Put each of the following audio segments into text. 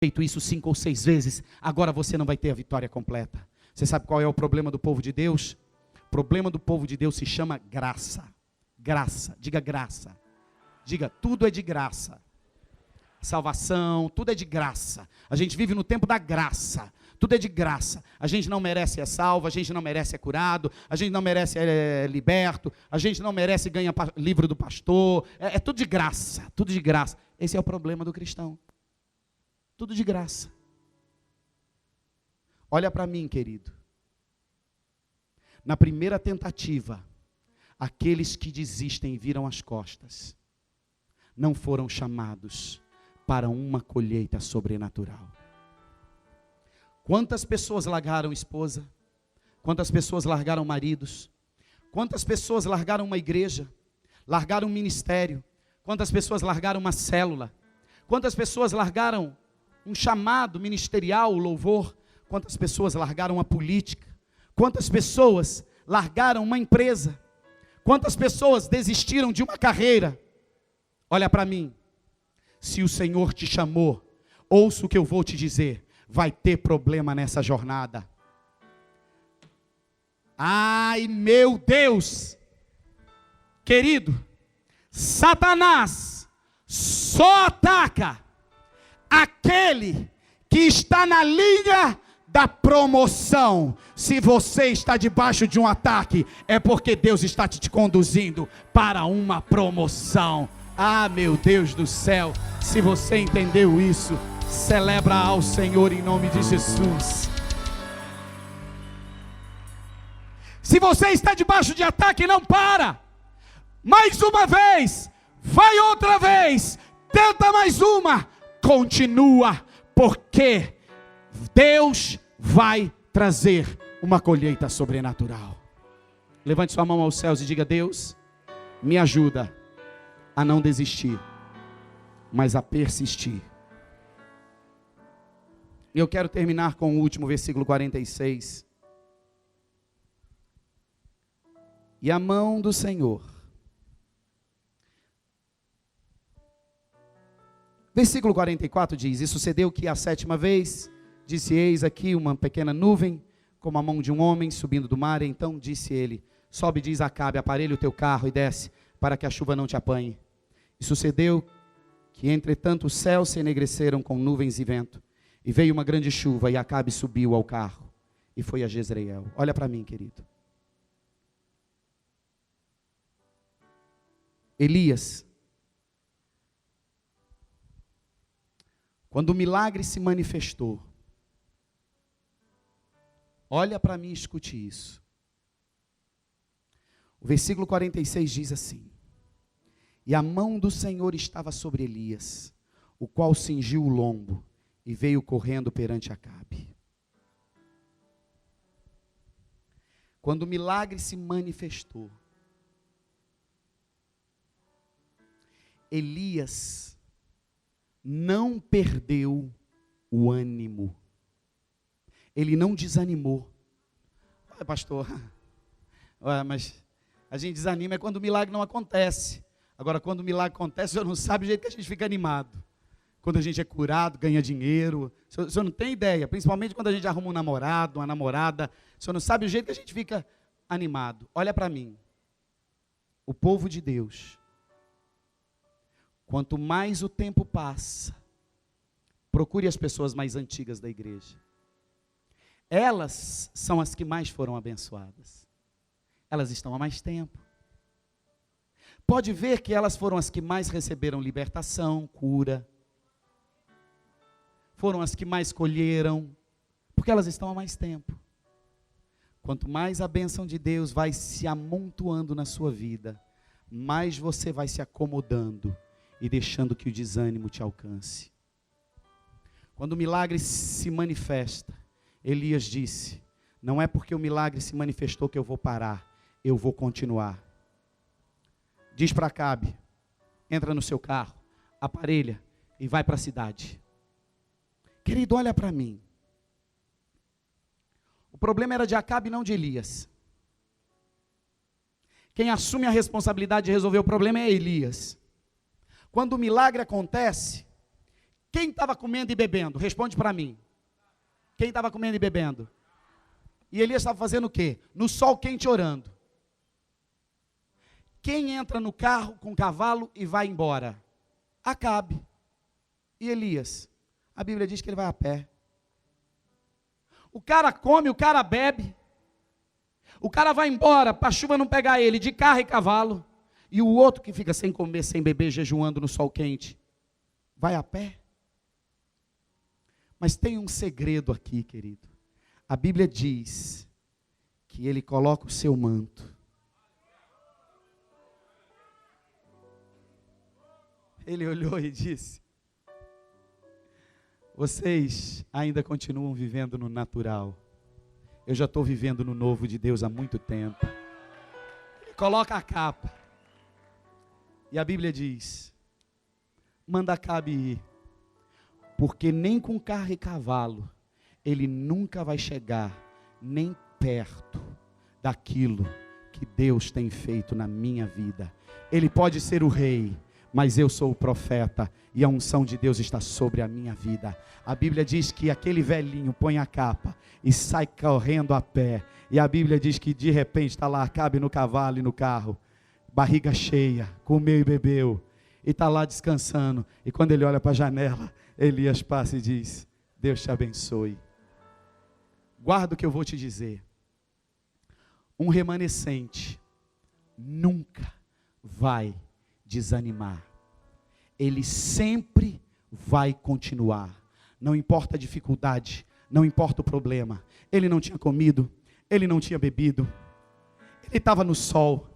feito isso 5 ou 6 vezes, agora você não vai ter a vitória completa. Você sabe qual é o problema do povo de Deus? O problema do povo de Deus se chama graça. Graça, diga graça. Diga, tudo é de graça. Salvação, tudo é de graça. A gente vive no tempo da graça. Tudo é de graça. A gente não merece ser salvo, a gente não merece ser curado, a gente não merece ser liberto, a gente não merece ganhar livro do pastor. É tudo de graça, tudo de graça. Esse é o problema do cristão. Tudo de graça. Olha para mim, querido. Na primeira tentativa, aqueles que desistem e viram as costas, não foram chamados para uma colheita sobrenatural. Quantas pessoas largaram esposa? Quantas pessoas largaram maridos? Quantas pessoas largaram uma igreja? Largaram um ministério? Quantas pessoas largaram uma célula? Quantas pessoas largaram um chamado ministerial, o louvor? Quantas pessoas largaram a política? Quantas pessoas largaram uma empresa? Quantas pessoas desistiram de uma carreira? Olha para mim, se o Senhor te chamou, ouça o que eu vou te dizer, vai ter problema nessa jornada. Ai meu Deus, querido, Satanás só ataca aquele que está na linha da promoção. Se você está debaixo de um ataque, é porque Deus está te conduzindo para uma promoção. Ah, meu Deus do céu, se você entendeu isso, celebra ao Senhor em nome de Jesus. Se você está debaixo de ataque, não para. Mais uma vez, vai outra vez, tenta mais uma, continua, porque Deus vai trazer uma colheita sobrenatural. Levante sua mão aos céus e diga: Deus, me ajuda a não desistir, mas a persistir. Eu quero terminar com o último versículo 46. E a mão do Senhor. Versículo 44 diz: E sucedeu que a 7ª vez, disse: Eis aqui uma pequena nuvem, como a mão de um homem subindo do mar. Então disse ele: Sobe, diz Acabe, aparelha o teu carro e desce, para que a chuva não te apanhe. E sucedeu que, entretanto, os céus se enegreceram com nuvens e vento, e veio uma grande chuva, e Acabe subiu ao carro, e foi a Jezreel. Olha para mim, querido. Elias, quando o milagre se manifestou, olha para mim e escute isso. O versículo 46 diz assim: E a mão do Senhor estava sobre Elias, o qual cingiu o lombo, e veio correndo perante Acabe. Quando o milagre se manifestou, Elias não perdeu o ânimo. Ele não desanimou. Pastor, mas a gente desanima é quando o milagre não acontece. Agora, quando o milagre acontece, o senhor não sabe o jeito que a gente fica animado. Quando a gente é curado, ganha dinheiro. O senhor não tem ideia, principalmente quando a gente arruma um namorado, uma namorada. O senhor não sabe o jeito que a gente fica animado. Olha para mim. O povo de Deus, quanto mais o tempo passa, procure as pessoas mais antigas da igreja. Elas são as que mais foram abençoadas. Elas estão há mais tempo. Pode ver que elas foram as que mais receberam libertação, cura. Foram as que mais colheram, porque elas estão há mais tempo. Quanto mais a bênção de Deus vai se amontoando na sua vida, mais você vai se acomodando e deixando que o desânimo te alcance. Quando o milagre se manifesta, Elias disse: Não é porque o milagre se manifestou que eu vou parar, eu vou continuar. Diz para Acabe: Entra no seu carro, aparelha e vai para a cidade. Querido, olha para mim. O problema era de Acabe, não de Elias. Quem assume a responsabilidade de resolver o problema é Elias. Quando o milagre acontece, Quem estava comendo e bebendo? Responde para mim. Quem estava comendo e bebendo? E Elias estava fazendo o quê? No sol quente orando. Quem entra no carro com o cavalo e vai embora? Acabe. E Elias? A Bíblia diz que ele vai a pé. O cara come, o cara bebe. O cara vai embora para a chuva não pegar ele, de carro e cavalo. E o outro que fica sem comer, sem beber, jejuando no sol quente, vai a pé. Mas tem um segredo aqui, querido. A Bíblia diz que ele coloca o seu manto. Ele olhou e disse: vocês ainda continuam vivendo no natural. Eu já estou vivendo no novo de Deus há muito tempo. Ele coloca a capa. E a Bíblia diz: manda Acabe ir, porque nem com carro e cavalo ele nunca vai chegar nem perto daquilo que Deus tem feito na minha vida. Ele pode ser o rei, mas eu sou o profeta e a unção de Deus está sobre a minha vida. A Bíblia diz que aquele velhinho põe a capa e sai correndo a pé. E a Bíblia diz que de repente está lá Acabe no cavalo e no carro, barriga cheia, comeu e bebeu, e está lá descansando. E quando ele olha para a janela, Elias passa e diz: Deus te abençoe. Guarda o que eu vou te dizer. Um remanescente nunca vai desanimar. Ele sempre vai continuar. Não importa a dificuldade, não importa o problema. Ele não tinha comido, ele não tinha bebido, ele estava no sol,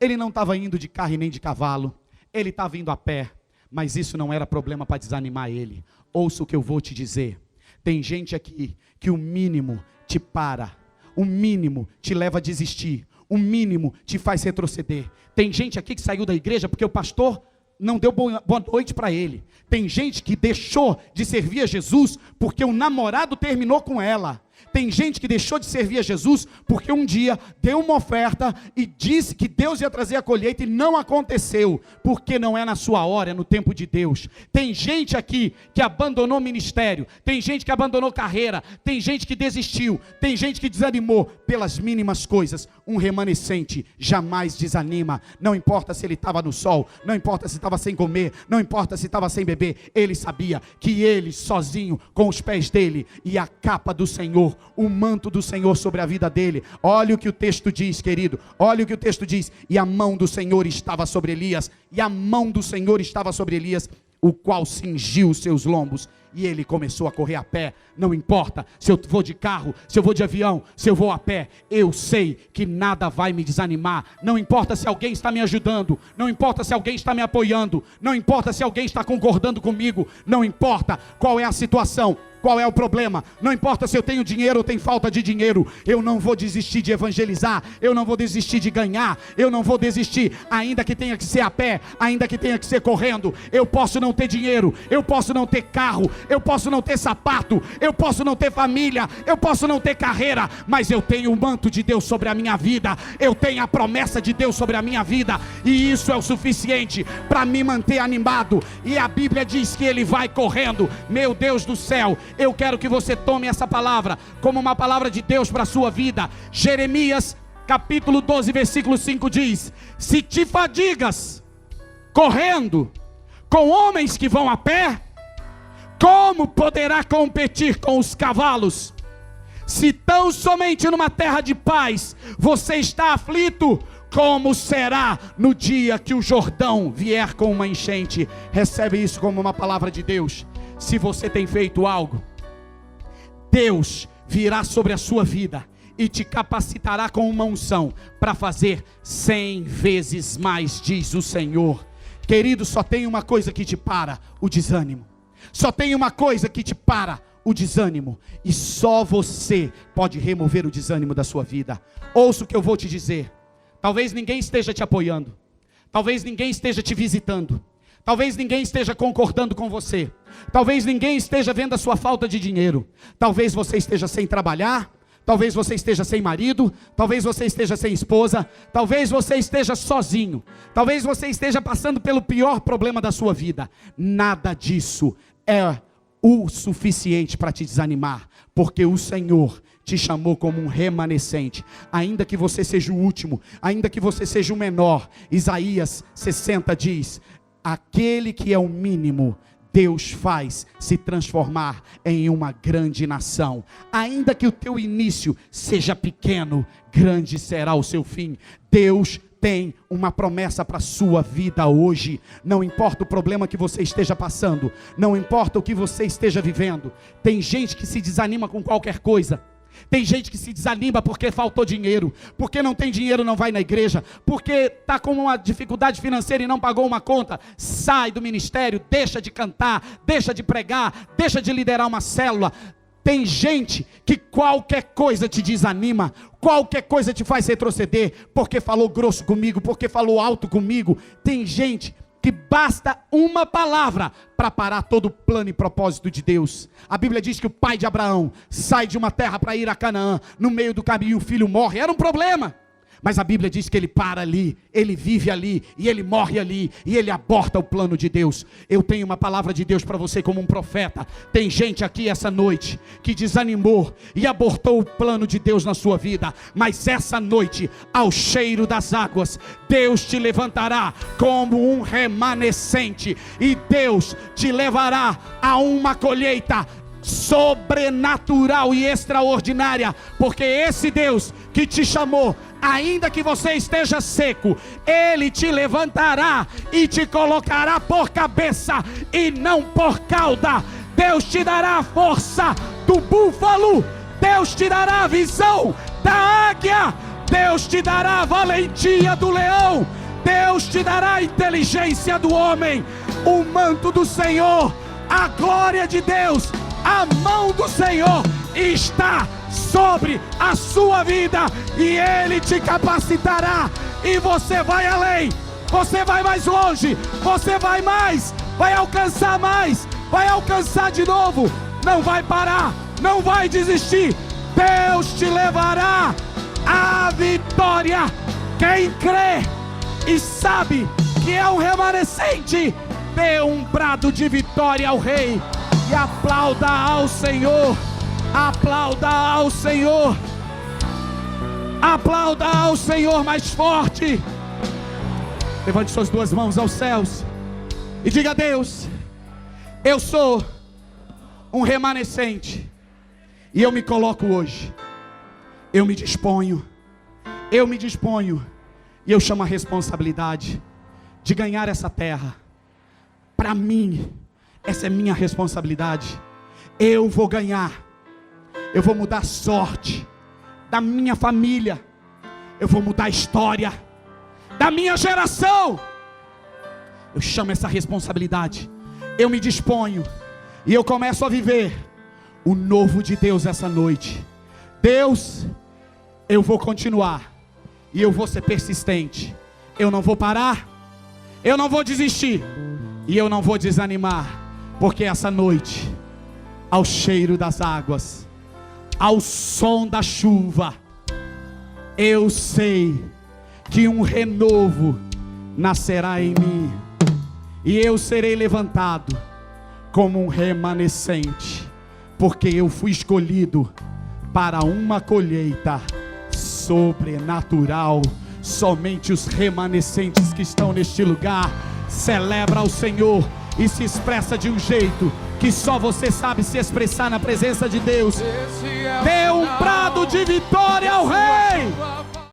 ele não estava indo de carro e nem de cavalo, ele estava indo a pé, mas isso não era problema para desanimar ele. Ouça o que eu vou te dizer. Tem gente aqui que o mínimo te para, o mínimo te leva a desistir, o mínimo te faz retroceder. Tem gente aqui que saiu da igreja porque o pastor não deu boa noite para ele. Tem gente que deixou de servir a Jesus porque o namorado terminou com ela. Tem gente que deixou de servir a Jesus porque um dia deu uma oferta e disse que Deus ia trazer a colheita e não aconteceu, porque não é na sua hora, é no tempo de Deus. Tem gente aqui que abandonou ministério, tem gente que abandonou carreira, tem gente que desistiu, tem gente que desanimou pelas mínimas coisas. Um remanescente jamais desanima, não importa se ele estava no sol, não importa se estava sem comer, não importa se estava sem beber. Ele sabia que ele sozinho, com os pés dele e a capa do Senhor, o manto do Senhor sobre a vida dele. Olha o que o texto diz, querido, olha o que o texto diz: e a mão do Senhor estava sobre Elias, e a mão do Senhor estava sobre Elias, o qual cingiu os seus lombos, e ele começou a correr a pé. Não importa se eu vou de carro, se eu vou de avião, se eu vou a pé, eu sei que nada vai me desanimar. Não importa se alguém está me ajudando, não importa se alguém está me apoiando, não importa se alguém está concordando comigo, não importa qual é a situação, qual é o problema, não importa se eu tenho dinheiro ou tenho falta de dinheiro, eu não vou desistir de evangelizar, eu não vou desistir de ganhar, eu não vou desistir, ainda que tenha que ser a pé, ainda que tenha que ser correndo. Eu posso não ter dinheiro, eu posso não ter carro, eu posso não ter sapato, eu posso não ter família, eu posso não ter carreira, mas eu tenho o manto de Deus sobre a minha vida, eu tenho a promessa de Deus sobre a minha vida, e isso é o suficiente para me manter animado. E a Bíblia diz que ele vai correndo. Meu Deus do céu, eu quero que você tome essa palavra como uma palavra de Deus para a sua vida. Jeremias capítulo 12 versículo 5 diz: se te fadigas correndo com homens que vão a pé, como poderá competir com os cavalos? Se tão somente numa terra de paz você está aflito, como será no dia que o Jordão vier com uma enchente? Recebe isso como uma palavra de Deus. Se você tem feito algo, Deus virá sobre a sua vida e te capacitará com uma unção para fazer 100 vezes mais, diz o Senhor. Querido, só tem uma coisa que te para: o desânimo. Só tem uma coisa que te para: o desânimo. E só você pode remover o desânimo da sua vida. Ouça o que eu vou te dizer. Talvez ninguém esteja te apoiando, talvez ninguém esteja te visitando, talvez ninguém esteja concordando com você, talvez ninguém esteja vendo a sua falta de dinheiro, talvez você esteja sem trabalhar, talvez você esteja sem marido, talvez você esteja sem esposa, talvez você esteja sozinho, talvez você esteja passando pelo pior problema da sua vida. Nada disso é o suficiente para te desanimar, porque o Senhor te chamou como um remanescente. Ainda que você seja o último, ainda que você seja o menor, Isaías 60 diz: aquele que é o mínimo, Deus faz se transformar em uma grande nação. Ainda que o teu início seja pequeno, grande será o seu fim. Deus tem uma promessa para a sua vida hoje. Não importa o problema que você esteja passando, não importa o que você esteja vivendo. Tem gente que se desanima com qualquer coisa. Tem gente que se desanima porque faltou dinheiro, porque não tem dinheiro, não vai na igreja, porque está com uma dificuldade financeira e não pagou uma conta. Sai do ministério, deixa de cantar, deixa de pregar, deixa de liderar uma célula. Tem gente que qualquer coisa te desanima, qualquer coisa te faz retroceder, porque falou grosso comigo, porque falou alto comigo. Tem gente que basta uma palavra para parar todo o plano e propósito de Deus. A Bíblia diz que o pai de Abraão sai de uma terra para ir a Canaã. No meio do caminho o filho morre, era um problema. Mas a Bíblia diz que ele para ali, ele vive ali, e ele morre ali, e ele aborta o plano de Deus. Eu tenho uma palavra de Deus para você como um profeta. Tem gente aqui essa noite que desanimou e abortou o plano de Deus na sua vida. Mas essa noite, ao cheiro das águas, Deus te levantará como um remanescente, e Deus te levará a uma colheita sobrenatural e extraordinária, porque esse Deus que te chamou, ainda que você esteja seco, Ele te levantará e te colocará por cabeça e não por cauda. Deus te dará a força do búfalo, Deus te dará a visão da águia, Deus te dará a valentia do leão, Deus te dará a inteligência do homem. O manto do Senhor, a glória de Deus, a mão do Senhor está sobre a sua vida, e Ele te capacitará, e você vai além, você vai mais longe, você vai mais, vai alcançar de novo, não vai parar, não vai desistir. Deus te levará à vitória. Quem crê e sabe que é um remanescente, dê um brado de vitória ao Rei e aplauda ao Senhor. Aplauda ao Senhor. Aplauda ao Senhor mais forte. Levante suas duas mãos aos céus e diga a Deus: eu sou um remanescente, e eu me coloco hoje, eu me disponho, e eu chamo a responsabilidade de ganhar essa terra. Para mim, essa é minha responsabilidade. Eu vou ganhar. Eu vou mudar a sorte da minha família. Eu vou mudar a história da minha geração. Eu chamo essa responsabilidade. Eu me disponho e eu começo a viver o novo de Deus essa noite. Deus, eu vou continuar e eu vou ser persistente. Eu não vou parar, eu não vou desistir e eu não vou desanimar, porque essa noite, ao cheiro das águas, ao som da chuva, eu sei que um renovo nascerá em mim, e eu serei levantado como um remanescente, porque eu fui escolhido para uma colheita sobrenatural. Somente os remanescentes que estão neste lugar celebram o Senhor e se expressa de um jeito que só você sabe se expressar na presença de Deus.